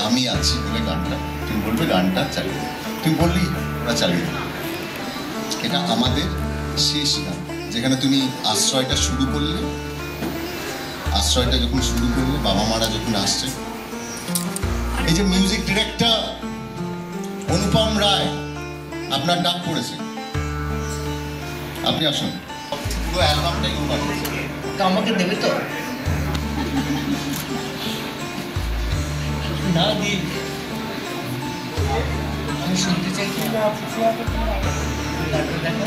আমি আছি বলে গানটা তুমি বলবে গানটা চালিয়ে দাও, তুমি বললেই ওরা চালিয়ে দেবে। এটা আমাদের শেষ গান, যেখানে তুমি আশ্রয়টা শুরু করলে, আশ্রয়টা যখন শুরু করলে, বাবা মারা যখন আসছে, এই যে মিউজিক ডিরেক্টর অনুপম রায় আপনার ডাক পড়েছে, আপনি আসুন। পুরো অ্যালবামটাই আমাকে দেবে তো না দিই, আমি শুনতে চাই। দেখো